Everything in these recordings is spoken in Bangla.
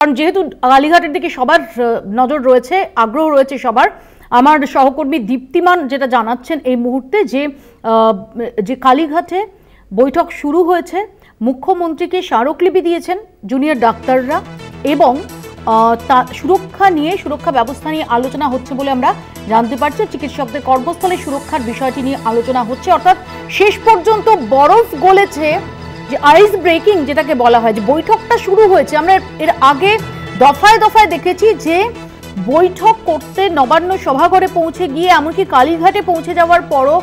কারণ যেহেতু কালীঘাটের দিকে সবার নজর রয়েছে, আগ্রহ রয়েছে সবার। আমার সহকর্মী দীপ্তিমান যেটা জানাচ্ছেন এই মুহূর্তে যে কালীঘাটে বৈঠক শুরু হয়েছে, মুখ্যমন্ত্রীকে স্মারকলিপি দিয়েছেন জুনিয়র ডাক্তাররা এবং সুরক্ষা নিয়ে, সুরক্ষা ব্যবস্থা নিয়ে আলোচনা হচ্ছে বলে আমরা জানতে পারছি। চিকিৎসকদের কর্মস্থলে সুরক্ষার বিষয়টি নিয়ে আলোচনা হচ্ছে, অর্থাৎ শেষ পর্যন্ত বরফ গলেছে, যে আইস ব্রেকিং যেটাকে বলা হয়, যে বৈঠকটা শুরু হয়েছে। আমরা এর আগে দফায় দফায় দেখেছি যে বৈঠক করতে নবান্ন সভাঘরে পৌঁছে গিয়ে এমনকি কালীঘাটে পৌঁছে যাওয়ার পরও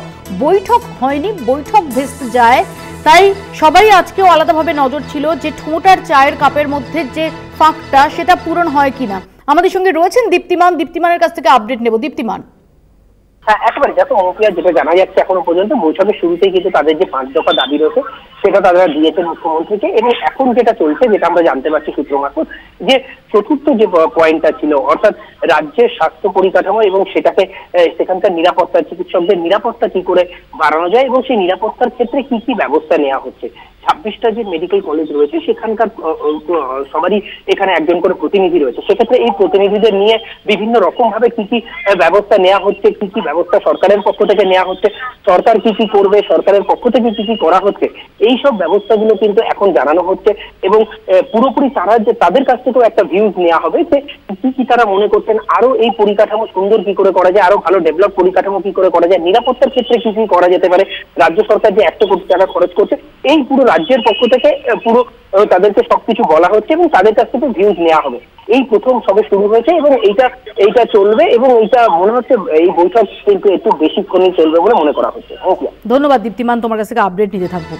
বৈঠক হয়নি, বৈঠক ভেস্তে যায়। তাই সবাই আজকেও আলাদাভাবে নজর ছিল যে ঠোঁট আর চায়ের কাপের মধ্যে যে ফাঁকটা সেটা পূরণ হয় কিনা। আমাদের সঙ্গে রয়েছেন দীপ্তিমান, দীপ্তিমানের কাছ থেকে আপডেট নেব। দীপ্তিমান। হ্যাঁ, একেবারে দেখো অনুপ্রিয়া, যেটা জানা যাচ্ছে এখনো পর্যন্ত বৈঠকের শুরুতেই কিন্তু তাদের যে 5 দফা দাবি রয়েছে সেটা তারা দিয়েছেন মুখ্যমন্ত্রীকে, এবং এখন যেটা চলছে, যেটা আমরা জানতে পারছি সূত্র মারফত, যে চতুর্থ যে পয়েন্টটা ছিল, অর্থাৎ রাজ্যের স্বাস্থ্য পরিকাঠামো এবং সেখানকার নিরাপত্তা, চিকিৎসকদের নিরাপত্তা কি করে বাড়ানো যায় এবং সেই নিরাপত্তার ক্ষেত্রে কি কি ব্যবস্থা নেওয়া হচ্ছে। 26টা যে মেডিকেল কলেজ রয়েছে সেখানকার সবারই এখানে একজন করে প্রতিনিধি রয়েছে। সেক্ষেত্রে এই প্রতিনিধিদের নিয়ে বিভিন্ন রকম ভাবে কি কি ব্যবস্থা নেওয়া হচ্ছে, কি কি ব্যবস্থা সরকারের পক্ষ থেকে নেওয়া হচ্ছে, সরকার কি কি করবে, সরকারের পক্ষ থেকে কি কি করা হচ্ছে, এই সব ব্যবস্থাগুলো কিন্তু এখন জানানো হচ্ছে। এবং পুরোপুরি তাদের কাছ থেকেও একটা ভিউজ নেওয়া হবে যে কি কি তারা মনে করছেন আরো এই পরিকাঠামো সুন্দর কি করে করা যায়, আরো ভালো ডেভেলপ পরিকাঠামো কি করে করা যায়, নিরাপত্তার ক্ষেত্রে কি কি করা যেতে পারে। রাজ্য সরকার যে 100 কোটি টাকা খরচ করছে, এই পুরো রাজ্যের পক্ষ থেকে পুরো তাদেরকে সবকিছু বলা হচ্ছে এবং তাদের কাছ থেকে ভিউজ নেওয়া হবে। এই প্রথম সবে শুরু হয়েছে এবং এইটা চলবে, এবং এইটা মনে হচ্ছে এই বৈঠক কিন্তু একটু বেশিক্ষণই চলবে বলে মনে করা হচ্ছে। ধন্যবাদ দীপ্তিমান, তোমার কাছ থেকে আপডেট নিতে থাকবো।